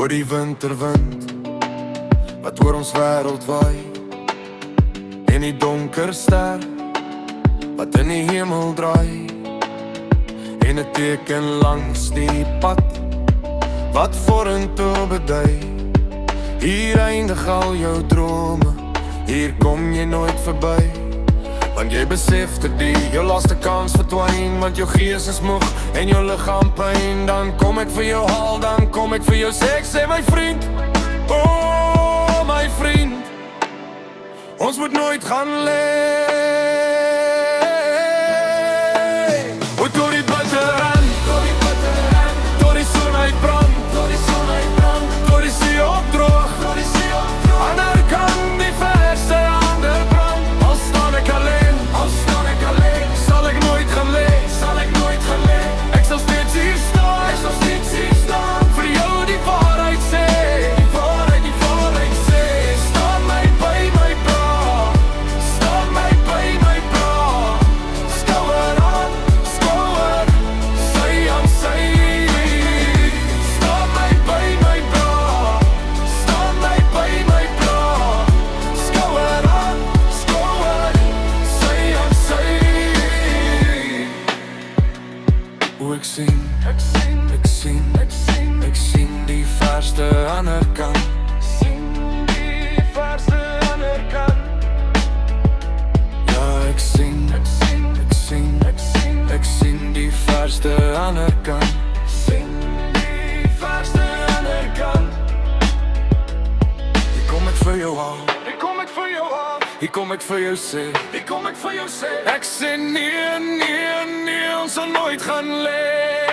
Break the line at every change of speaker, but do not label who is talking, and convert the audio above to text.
Hoor die winterwind wat oor ons wêreld waai, en die donker ster wat in die hemel draai, en 'n teken langs die pad wat vorentoe bedui. Hier eindig al jou drome, hier kom jy nooit verby, want jy besef dat die jou laaste kans verdwyn, want jou gees is moeg en jou liggaam pyn. Dan kom ek vir jou haal, dan kom ek vir jou sê, ek sê my vriend, oh my vriend, ons moet nooit gaan lê. O, tot die bitterend, tot die son uitbrand, tot die see opdroog, ander kant die verste ander brand. Al staan ek alleen, sal ek nooit gaan lê, ek sal steeds hier staan, vir jou die waarheid sê, staan my by my bra, skouer aan skouer, sy aan sy, staan my by my bra, skouer aan skouer, sy aan sy. O, ek sien die verste ander kant, ja, ek sien die verste ander kant, hier kom ek vir jou haal, hier kom ek vir jou sê, ek sê nee, ons sal nooit gaan lê.